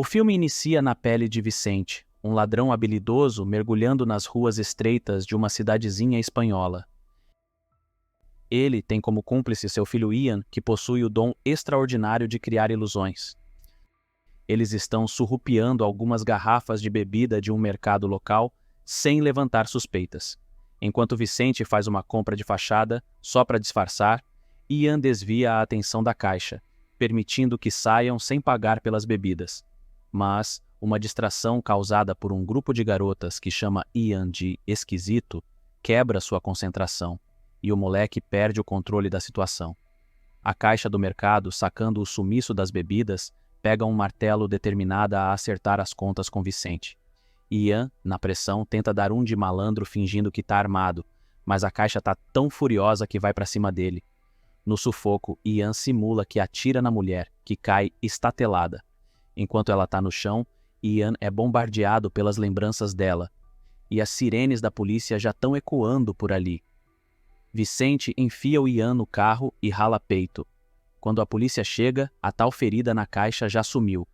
O filme inicia na pele de Vicente, um ladrão habilidoso mergulhando nas ruas estreitas de uma cidadezinha espanhola. Ele tem como cúmplice seu filho Ian, que possui o dom extraordinário de criar ilusões. Eles estão surrupiando algumas garrafas de bebida de um mercado local sem levantar suspeitas. Enquanto Vicente faz uma compra de fachada, só para disfarçar, Ian desvia a atenção da caixa, permitindo que saiam sem pagar pelas bebidas. Mas uma distração causada por um grupo de garotas que chama Ian de esquisito quebra sua concentração, e o moleque perde o controle da situação. A caixa do mercado, sacando o sumiço das bebidas, pega um martelo determinada a acertar as contas com Vicente. Ian, na pressão, tenta dar um de malandro fingindo que está armado, mas a caixa está tão furiosa que vai para cima dele. No sufoco, Ian simula que atira na mulher, que cai estatelada. Enquanto ela está no chão, Ian é bombardeado pelas lembranças dela, e as sirenes da polícia já estão ecoando por ali. Vicente enfia o Ian no carro e rala peito. Quando a polícia chega, a tal ferida na caixa já sumiu.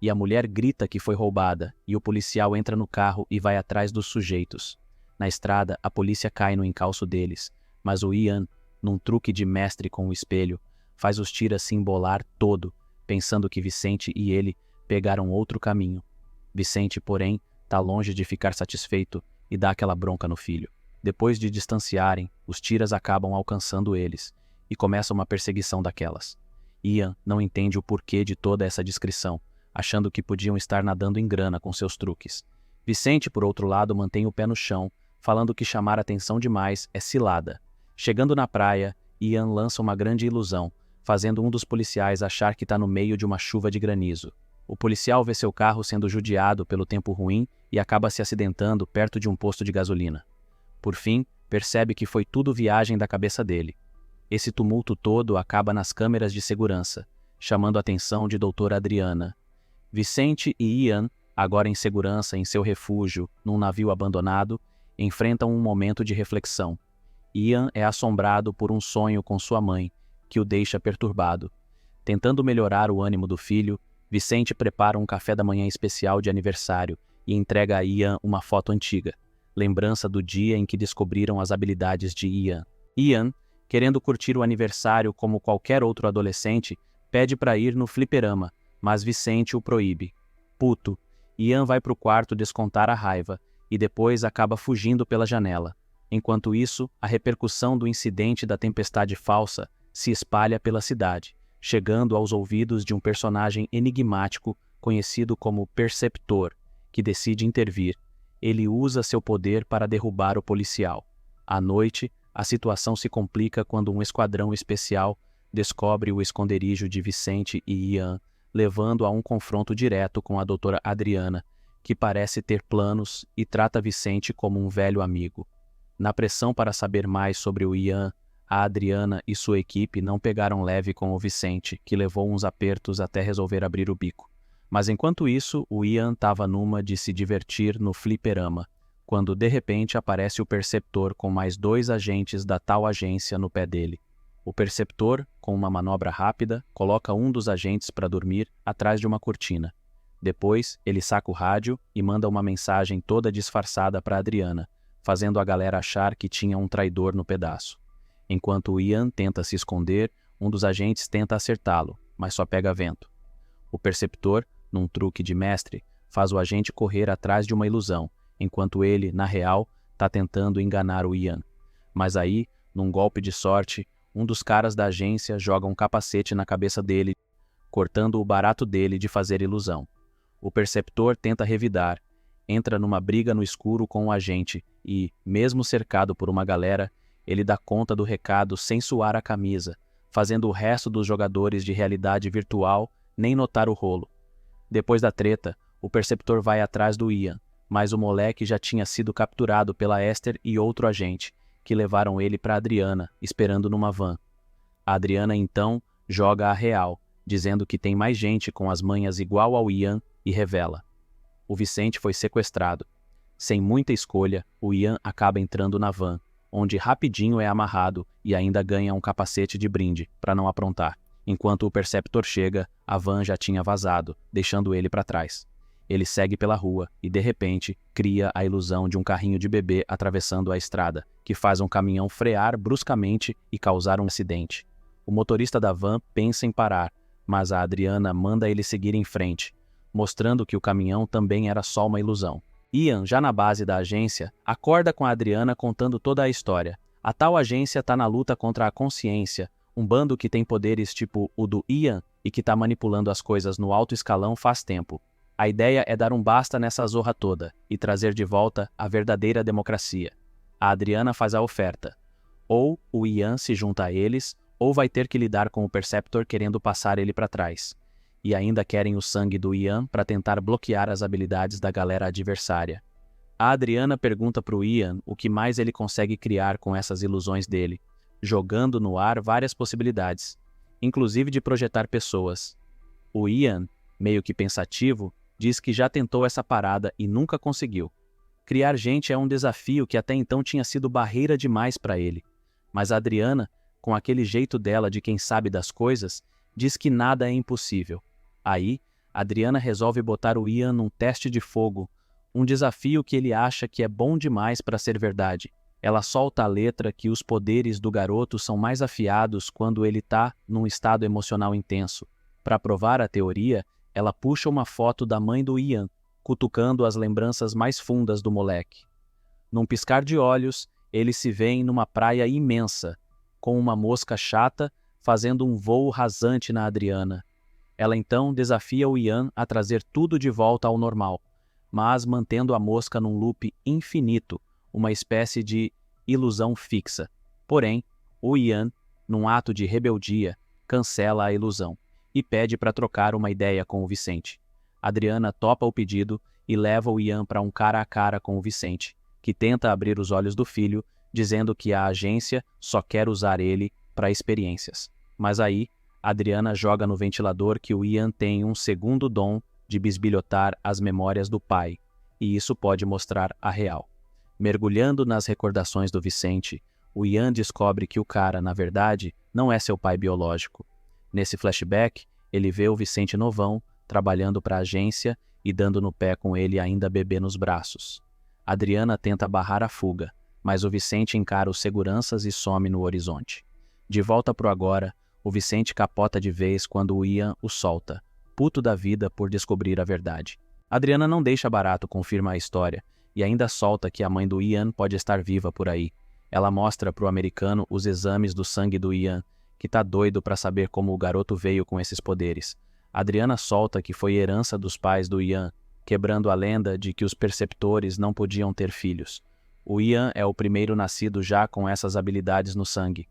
E a mulher grita que foi roubada, e o policial entra no carro e vai atrás dos sujeitos. Na estrada, a polícia cai no encalço deles, mas o Ian, num truque de mestre com o espelho, faz os tiras se embolar todo, pensando que Vicente e ele pegaram outro caminho. Vicente, porém, está longe de ficar satisfeito e dá aquela bronca no filho. Depois de distanciarem, os tiras acabam alcançando eles, e começa uma perseguição daquelas. Ian não entende o porquê de toda essa discrição, achando que podiam estar nadando em grana com seus truques. Vicente, por outro lado, mantém o pé no chão, falando que chamar atenção demais é cilada. Chegando na praia, Ian lança uma grande ilusão, fazendo um dos policiais achar que está no meio de uma chuva de granizo. O policial vê seu carro sendo judiado pelo tempo ruim e acaba se acidentando perto de um posto de gasolina. Por fim, percebe que foi tudo viagem da cabeça dele. Esse tumulto todo acaba nas câmeras de segurança, chamando a atenção de doutora Adriana. Vicente e Ian, agora em segurança em seu refúgio num navio abandonado, enfrentam um momento de reflexão. Ian é assombrado por um sonho com sua mãe, que o deixa perturbado. Tentando melhorar o ânimo do filho, Vicente prepara um café da manhã especial de aniversário e entrega a Ian uma foto antiga, lembrança do dia em que descobriram as habilidades de Ian. Ian, querendo curtir o aniversário como qualquer outro adolescente, pede para ir no fliperama, mas Vicente o proíbe. Puto, Ian vai para o quarto descontar a raiva e depois acaba fugindo pela janela. Enquanto isso, a repercussão do incidente da tempestade falsa se espalha pela cidade, chegando aos ouvidos de um personagem enigmático conhecido como Perceptor, que decide intervir. Ele usa seu poder para derrubar o policial. À noite, a situação se complica quando um esquadrão especial descobre o esconderijo de Vicente e Ian, levando a um confronto direto com a doutora Adriana, que parece ter planos e trata Vicente como um velho amigo. Na pressão para saber mais sobre o Ian, a Adriana e sua equipe não pegaram leve com o Vicente, que levou uns apertos até resolver abrir o bico. Mas enquanto isso, o Ian estava numa de se divertir no fliperama, quando de repente aparece o Perceptor com mais 2 agentes da tal agência no pé dele. O Perceptor, com uma manobra rápida, coloca um dos agentes para dormir atrás de uma cortina. Depois, ele saca o rádio e manda uma mensagem toda disfarçada para Adriana, fazendo a galera achar que tinha um traidor no pedaço. Enquanto o Ian tenta se esconder, um dos agentes tenta acertá-lo, mas só pega vento. O Perceptor, num truque de mestre, faz o agente correr atrás de uma ilusão, enquanto ele, na real, está tentando enganar o Ian. Mas aí, num golpe de sorte, um dos caras da agência joga um capacete na cabeça dele, cortando o barato dele de fazer ilusão. O Perceptor tenta revidar, entra numa briga no escuro com o agente e, mesmo cercado por uma galera, ele dá conta do recado sem suar a camisa, fazendo o resto dos jogadores de realidade virtual nem notar o rolo. Depois da treta, o Perceptor vai atrás do Ian, mas o moleque já tinha sido capturado pela Esther e outro agente, que levaram ele para Adriana, esperando numa van. A Adriana, então, joga a real, dizendo que tem mais gente com as manhas igual ao Ian e revela. O Vicente foi sequestrado. Sem muita escolha, o Ian acaba entrando na van, onde rapidinho é amarrado e ainda ganha um capacete de brinde, para não aprontar. Enquanto o Perceptor chega, a van já tinha vazado, deixando ele para trás. Ele segue pela rua e, de repente, cria a ilusão de um carrinho de bebê atravessando a estrada, que faz um caminhão frear bruscamente e causar um acidente. O motorista da van pensa em parar, mas a Adriana manda ele seguir em frente, mostrando que o caminhão também era só uma ilusão. Ian, já na base da agência, acorda com a Adriana contando toda a história. A tal agência está na luta contra a consciência, um bando que tem poderes tipo o do Ian e que está manipulando as coisas no alto escalão faz tempo. A ideia é dar um basta nessa zorra toda e trazer de volta a verdadeira democracia. A Adriana faz a oferta. Ou o Ian se junta a eles, ou vai ter que lidar com o Perceptor querendo passar ele para trás. E ainda querem o sangue do Ian para tentar bloquear as habilidades da galera adversária. A Adriana pergunta para o Ian o que mais ele consegue criar com essas ilusões dele, jogando no ar várias possibilidades, inclusive de projetar pessoas. O Ian, meio que pensativo, diz que já tentou essa parada e nunca conseguiu. Criar gente é um desafio que até então tinha sido barreira demais para ele. Mas a Adriana, com aquele jeito dela de quem sabe das coisas, diz que nada é impossível. Aí, Adriana resolve botar o Ian num teste de fogo, um desafio que ele acha que é bom demais para ser verdade. Ela solta a letra que os poderes do garoto são mais afiados quando ele está num estado emocional intenso. Para provar a teoria, ela puxa uma foto da mãe do Ian, cutucando as lembranças mais fundas do moleque. Num piscar de olhos, eles se veem numa praia imensa, com uma mosca chata fazendo um voo rasante na Adriana. Ela então desafia o Ian a trazer tudo de volta ao normal, mas mantendo a mosca num loop infinito, uma espécie de ilusão fixa. Porém, o Ian, num ato de rebeldia, cancela a ilusão e pede para trocar uma ideia com o Vicente. Adriana topa o pedido e leva o Ian para um cara a cara com o Vicente, que tenta abrir os olhos do filho, dizendo que a agência só quer usar ele para experiências. Mas aí, Adriana joga no ventilador que o Ian tem um segundo dom de bisbilhotar as memórias do pai, e isso pode mostrar a real. Mergulhando nas recordações do Vicente, o Ian descobre que o cara, na verdade, não é seu pai biológico. Nesse flashback, ele vê o Vicente novão, trabalhando para a agência e dando no pé com ele ainda bebê nos braços. Adriana tenta barrar a fuga, mas o Vicente encara os seguranças e some no horizonte. De volta pro agora, o Vicente capota de vez quando o Ian o solta, puto da vida por descobrir a verdade. Adriana não deixa barato confirma a história e ainda solta que a mãe do Ian pode estar viva por aí. Ela mostra pro americano os exames do sangue do Ian, que tá doido para saber como o garoto veio com esses poderes. Adriana solta que foi herança dos pais do Ian, quebrando a lenda de que os perceptores não podiam ter filhos. O Ian é o primeiro nascido já com essas habilidades no sangue.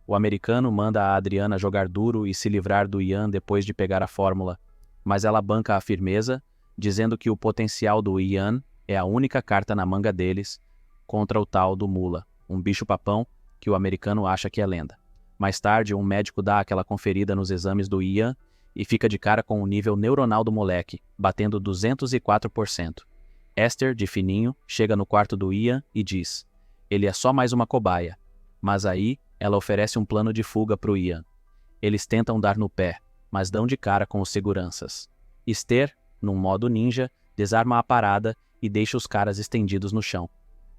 O americano manda a Adriana jogar duro e se livrar do Ian depois de pegar a fórmula, mas ela banca a firmeza, dizendo que o potencial do Ian é a única carta na manga deles contra o tal do Mula, um bicho-papão que o americano acha que é lenda. Mais tarde, um médico dá aquela conferida nos exames do Ian e fica de cara com o nível neuronal do moleque, batendo 204%. Esther, de fininho, chega no quarto do Ian e diz: ele é só mais uma cobaia. Mas aí, ela oferece um plano de fuga pro Ian. Eles tentam dar no pé, mas dão de cara com os seguranças. Esther, num modo ninja, desarma a parada e deixa os caras estendidos no chão.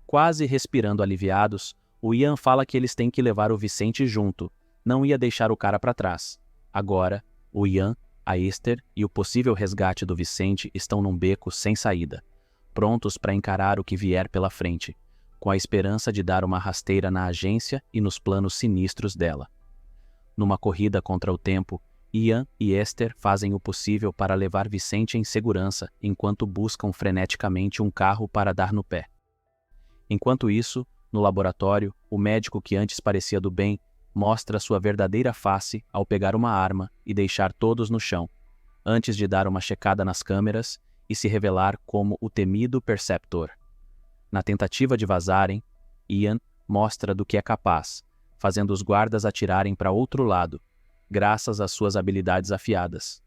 Quase respirando aliviados, o Ian fala que eles têm que levar o Vicente junto, não ia deixar o cara para trás. Agora, o Ian, a Esther e o possível resgate do Vicente estão num beco sem saída, prontos para encarar o que vier pela frente, com a esperança de dar uma rasteira na agência e nos planos sinistros dela. Numa corrida contra o tempo, Ian e Esther fazem o possível para levar Vicente em segurança enquanto buscam freneticamente um carro para dar no pé. Enquanto isso, no laboratório, o médico que antes parecia do bem mostra sua verdadeira face ao pegar uma arma e deixar todos no chão, antes de dar uma checada nas câmeras e se revelar como o temido Perceptor. Na tentativa de vazarem, Ian mostra do que é capaz, fazendo os guardas atirarem para outro lado, graças às suas habilidades afiadas.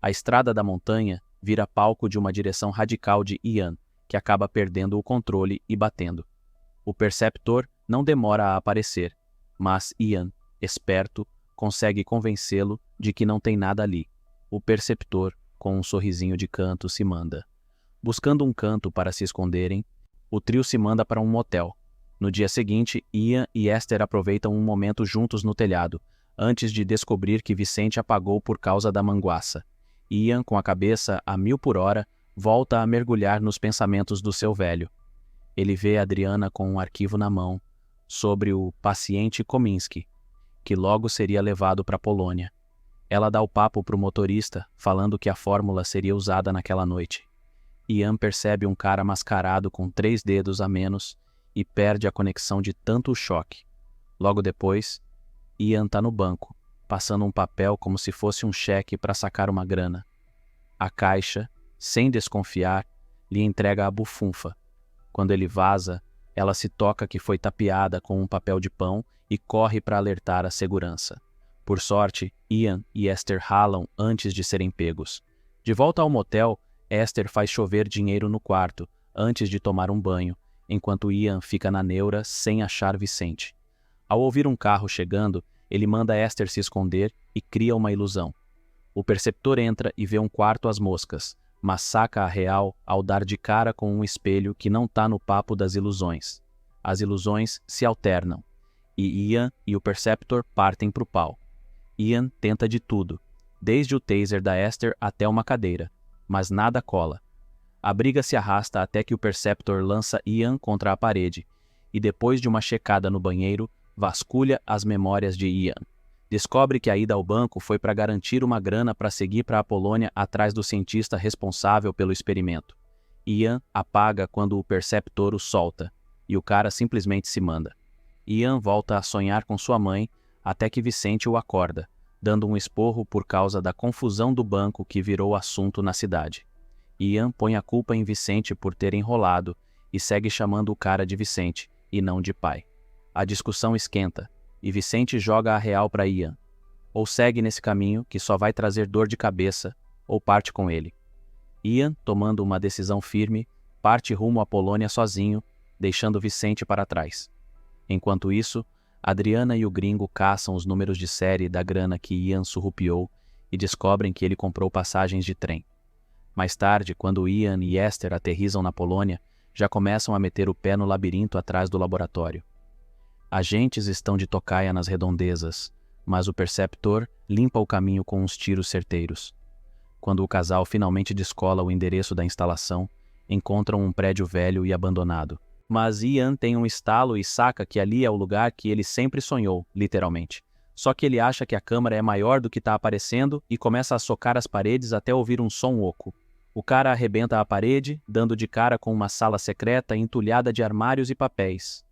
A estrada da montanha vira palco de uma direção radical de Ian, que acaba perdendo o controle e batendo. O Perceptor não demora a aparecer, mas Ian, esperto, consegue convencê-lo de que não tem nada ali. O perceptor, com um sorrisinho de canto, se manda. Buscando um canto para se esconderem, o trio se manda para um motel. No dia seguinte, Ian e Esther aproveitam um momento juntos no telhado, antes de descobrir que Vicente apagou por causa da manguaça. Ian, com a cabeça a 1000 por hora, volta a mergulhar nos pensamentos do seu velho. Ele vê Adriana com um arquivo na mão, sobre o paciente Kominsky, que logo seria levado para a Polônia. Ela dá o papo para o motorista, falando que a fórmula seria usada naquela noite. Ian percebe um cara mascarado com 3 dedos a menos e perde a conexão de tanto choque. Logo depois, Ian está no banco, passando um papel como se fosse um cheque para sacar uma grana. A caixa, sem desconfiar, lhe entrega a bufunfa. Quando ele vaza, ela se toca que foi tapeada com um papel de pão e corre para alertar a segurança. Por sorte, Ian e Esther ralam antes de serem pegos. De volta ao motel, Esther faz chover dinheiro no quarto, antes de tomar um banho, enquanto Ian fica na neura sem achar Vicente. Ao ouvir um carro chegando, ele manda Esther se esconder e cria uma ilusão. O perceptor entra e vê um quarto às moscas, mas saca a real ao dar de cara com um espelho que não está no papo das ilusões. As ilusões se alternam, e Ian e o perceptor partem pro pau. Ian tenta de tudo, desde o taser da Esther até uma cadeira, mas nada cola. A briga se arrasta até que o perceptor lança Ian contra a parede, e depois de uma checada no banheiro, vasculha as memórias de Ian. Descobre que a ida ao banco foi para garantir uma grana para seguir para a Polônia atrás do cientista responsável pelo experimento. Ian apaga quando o perceptor o solta, e o cara simplesmente se manda. Ian volta a sonhar com sua mãe até que Vicente o acorda, dando um esporro por causa da confusão do banco que virou assunto na cidade. Ian põe a culpa em Vicente por ter enrolado e segue chamando o cara de Vicente, e não de pai. A discussão esquenta, e Vicente joga a real para Ian. Ou segue nesse caminho que só vai trazer dor de cabeça, ou parte com ele. Ian, tomando uma decisão firme, parte rumo à Polônia sozinho, deixando Vicente para trás. Enquanto isso, Adriana e o gringo caçam os números de série da grana que Ian surrupiou e descobrem que ele comprou passagens de trem. Mais tarde, quando Ian e Esther aterrissam na Polônia, já começam a meter o pé no labirinto atrás do laboratório. Agentes estão de tocaia nas redondezas, mas o perceptor limpa o caminho com uns tiros certeiros. Quando o casal finalmente descola o endereço da instalação, encontram um prédio velho e abandonado. Mas Ian tem um estalo e saca que ali é o lugar que ele sempre sonhou, literalmente. Só que ele acha que a câmara é maior do que está aparecendo e começa a socar as paredes até ouvir um som oco. O cara arrebenta a parede, dando de cara com uma sala secreta entulhada de armários e papéis.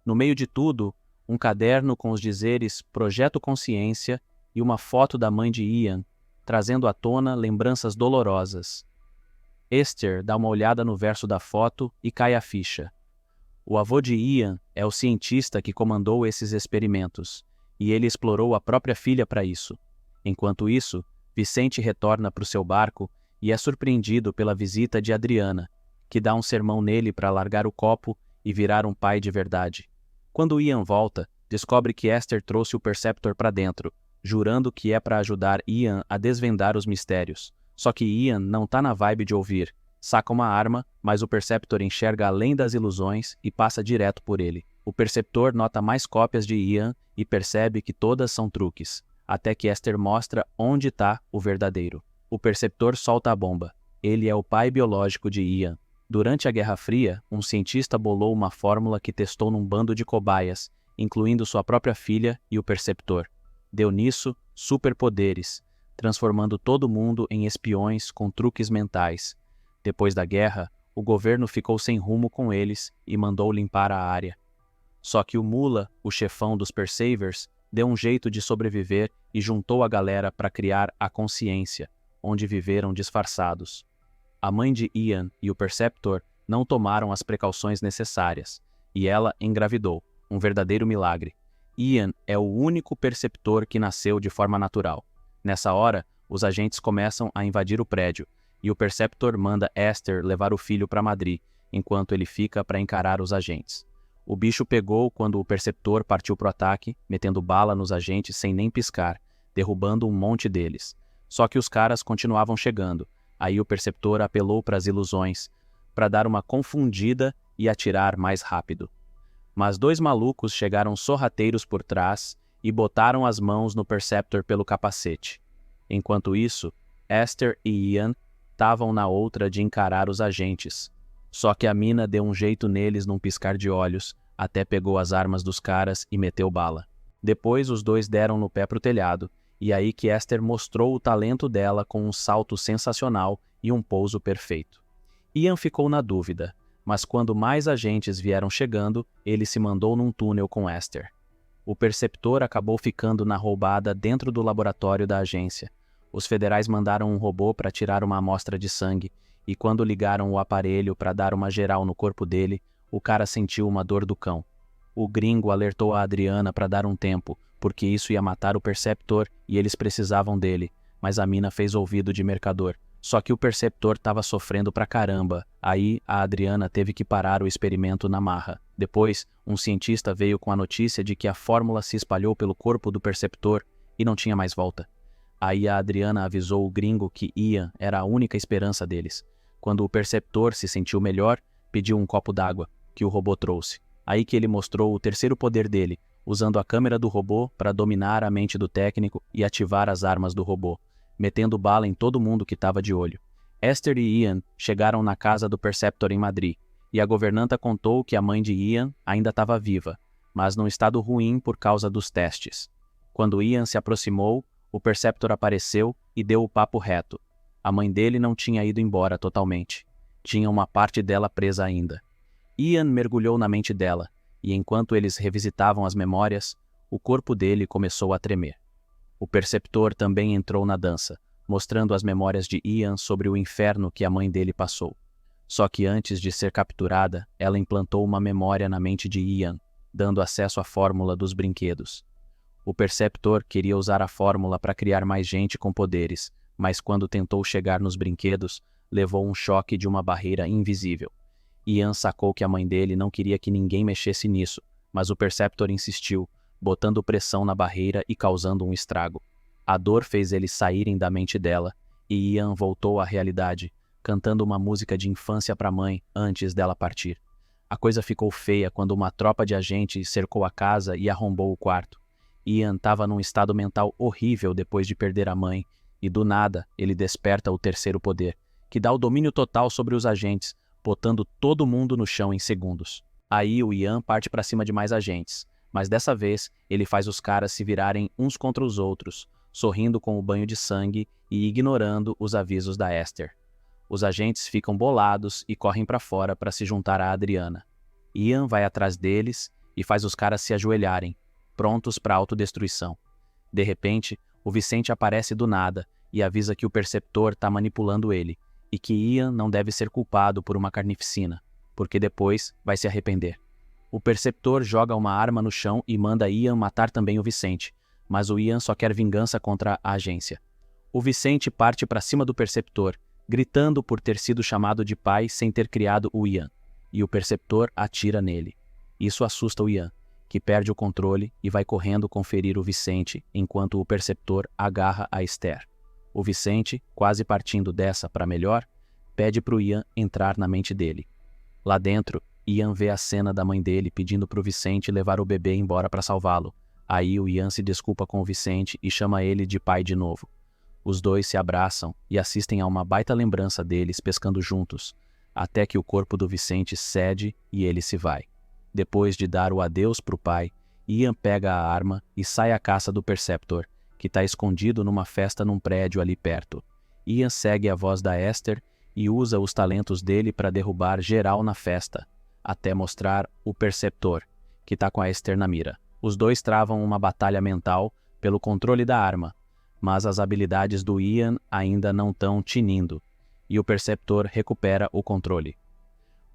No meio de tudo, um caderno com os dizeres Projeto Consciência e uma foto da mãe de Ian, trazendo à tona lembranças dolorosas. Esther dá uma olhada no verso da foto e cai a ficha. O avô de Ian é o cientista que comandou esses experimentos, e ele explorou a própria filha para isso. Enquanto isso, Vicente retorna para o seu barco e é surpreendido pela visita de Adriana, que dá um sermão nele para largar o copo e virar um pai de verdade. Quando Ian volta, descobre que Esther trouxe o Perceptor para dentro, jurando que é para ajudar Ian a desvendar os mistérios. Só que Ian não tá na vibe de ouvir. Saca uma arma, mas o Perceptor enxerga além das ilusões e passa direto por ele. O Perceptor nota mais cópias de Ian e percebe que todas são truques, até que Esther mostra onde está o verdadeiro. O Perceptor solta a bomba. Ele é o pai biológico de Ian. Durante a Guerra Fria, um cientista bolou uma fórmula que testou num bando de cobaias, incluindo sua própria filha e o Perceptor. Deu nisso superpoderes, transformando todo mundo em espiões com truques mentais. Depois da guerra, o governo ficou sem rumo com eles e mandou limpar a área. Só que o Mula, o chefão dos Persavers, deu um jeito de sobreviver e juntou a galera para criar a Consciência, onde viveram disfarçados. A mãe de Ian e o Perceptor não tomaram as precauções necessárias, e ela engravidou, um verdadeiro milagre. Ian é o único Perceptor que nasceu de forma natural. Nessa hora, os agentes começam a invadir o prédio, e o Perceptor manda Esther levar o filho para Madrid, enquanto ele fica para encarar os agentes. O bicho pegou quando o Perceptor partiu pro ataque, metendo bala nos agentes sem nem piscar, derrubando um monte deles. Só que os caras continuavam chegando. Aí o Perceptor apelou para as ilusões, para dar uma confundida e atirar mais rápido. Mas 2 malucos chegaram sorrateiros por trás e botaram as mãos no Perceptor pelo capacete. Enquanto isso, Esther e Ian estavam na outra de encarar os agentes. Só que a mina deu um jeito neles num piscar de olhos, até pegou as armas dos caras e meteu bala. Depois os 2 deram no pé pro telhado, e aí que Esther mostrou o talento dela com um salto sensacional e um pouso perfeito. Ian ficou na dúvida, mas quando mais agentes vieram chegando, ele se mandou num túnel com Esther. O Perceptor acabou ficando na roubada dentro do laboratório da agência. Os federais mandaram um robô para tirar uma amostra de sangue, e quando ligaram o aparelho para dar uma geral no corpo dele, o cara sentiu uma dor do cão. O gringo alertou a Adriana para dar um tempo, porque isso ia matar o Perceptor e eles precisavam dele, mas a mina fez ouvido de mercador. Só que o Perceptor estava sofrendo pra caramba, aí a Adriana teve que parar o experimento na marra. Depois, um cientista veio com a notícia de que a fórmula se espalhou pelo corpo do Perceptor e não tinha mais volta. Aí a Adriana avisou o gringo que Ian era a única esperança deles. Quando o Perceptor se sentiu melhor, pediu um copo d'água, que o robô trouxe. Aí que ele mostrou o terceiro poder dele, usando a câmera do robô para dominar a mente do técnico e ativar as armas do robô, metendo bala em todo mundo que estava de olho. Esther e Ian chegaram na casa do Perceptor em Madrid, e a governanta contou que a mãe de Ian ainda estava viva, mas num estado ruim por causa dos testes. Quando Ian se aproximou, o Perceptor apareceu e deu o papo reto. A mãe dele não tinha ido embora totalmente. Tinha uma parte dela presa ainda. Ian mergulhou na mente dela, e enquanto eles revisitavam as memórias, o corpo dele começou a tremer. O Perceptor também entrou na dança, mostrando as memórias de Ian sobre o inferno que a mãe dele passou. Só que antes de ser capturada, ela implantou uma memória na mente de Ian, dando acesso à fórmula dos brinquedos. O Perceptor queria usar a fórmula para criar mais gente com poderes, mas quando tentou chegar nos brinquedos, levou um choque de uma barreira invisível. Ian sacou que a mãe dele não queria que ninguém mexesse nisso, mas o Perceptor insistiu, botando pressão na barreira e causando um estrago. A dor fez eles saírem da mente dela, e Ian voltou à realidade, cantando uma música de infância para a mãe antes dela partir. A coisa ficou feia quando uma tropa de agentes cercou a casa e arrombou o quarto. Ian estava num estado mental horrível depois de perder a mãe, e do nada ele desperta o terceiro poder, que dá o domínio total sobre os agentes, botando todo mundo no chão em segundos. Aí o Ian parte para cima de mais agentes, mas dessa vez ele faz os caras se virarem uns contra os outros, sorrindo com o banho de sangue e ignorando os avisos da Esther. Os agentes ficam bolados e correm para fora para se juntar a Adriana. Ian vai atrás deles e faz os caras se ajoelharem, prontos para autodestruição. De repente, o Vicente aparece do nada e avisa que o Perceptor está manipulando ele, e que Ian não deve ser culpado por uma carnificina, porque depois vai se arrepender. O Perceptor joga uma arma no chão e manda Ian matar também o Vicente, mas o Ian só quer vingança contra a agência. O Vicente parte para cima do Perceptor, gritando por ter sido chamado de pai sem ter criado o Ian, e o Perceptor atira nele. Isso assusta o Ian, que perde o controle e vai correndo conferir o Vicente enquanto o Perceptor agarra a Esther. O Vicente, quase partindo dessa para melhor, pede para o Ian entrar na mente dele. Lá dentro, Ian vê a cena da mãe dele pedindo para o Vicente levar o bebê embora para salvá-lo. Aí o Ian se desculpa com o Vicente e chama ele de pai de novo. Os dois se abraçam e assistem a uma baita lembrança deles pescando juntos, até que o corpo do Vicente cede e ele se vai. Depois de dar o adeus para o pai, Ian pega a arma e sai à caça do Perceptor, que está escondido numa festa num prédio ali perto. Ian segue a voz da Esther e usa os talentos dele para derrubar geral na festa, até mostrar o Perceptor, que está com a Esther na mira. Os dois travam uma batalha mental pelo controle da arma, mas as habilidades do Ian ainda não estão tinindo, e o Perceptor recupera o controle.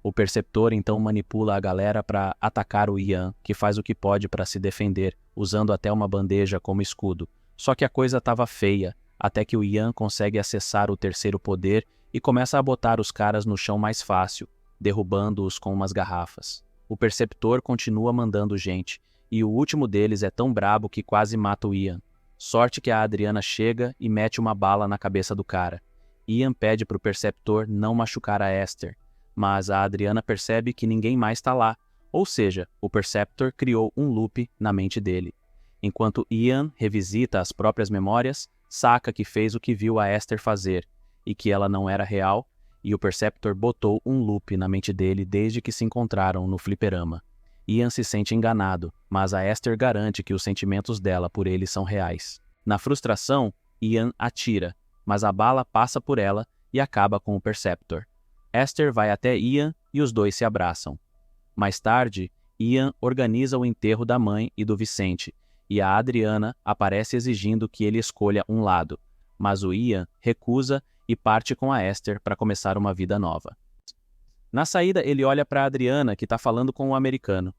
O Perceptor então manipula a galera para atacar o Ian, que faz o que pode para se defender, usando até uma bandeja como escudo. Só que a coisa estava feia, até que o Ian consegue acessar o terceiro poder e começa a botar os caras no chão mais fácil, derrubando-os com umas garrafas. O Perceptor continua mandando gente, e o último deles é tão brabo que quase mata o Ian. Sorte que a Adriana chega e mete uma bala na cabeça do cara. Ian pede para o Perceptor não machucar a Esther, mas a Adriana percebe que ninguém mais está lá, ou seja, o Perceptor criou um loop na mente dele. Enquanto Ian revisita as próprias memórias, saca que fez o que viu a Esther fazer, e que ela não era real, e o Perceptor botou um loop na mente dele desde que se encontraram no fliperama. Ian se sente enganado, mas a Esther garante que os sentimentos dela por ele são reais. Na frustração, Ian atira, mas a bala passa por ela e acaba com o Perceptor. Esther vai até Ian e os dois se abraçam. Mais tarde, Ian organiza o enterro da mãe e do Vicente, e a Adriana aparece exigindo que ele escolha um lado, mas o Ian recusa e parte com a Esther para começar uma vida nova. Na saída, ele olha para a Adriana, que está falando com o americano.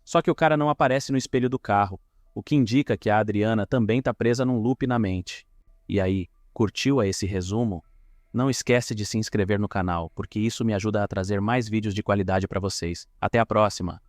Só que o cara não aparece no espelho do carro, o que indica que a Adriana também está presa num loop na mente. E aí, curtiu esse resumo? Não esquece de se inscrever no canal, porque isso me ajuda a trazer mais vídeos de qualidade para vocês. Até a próxima!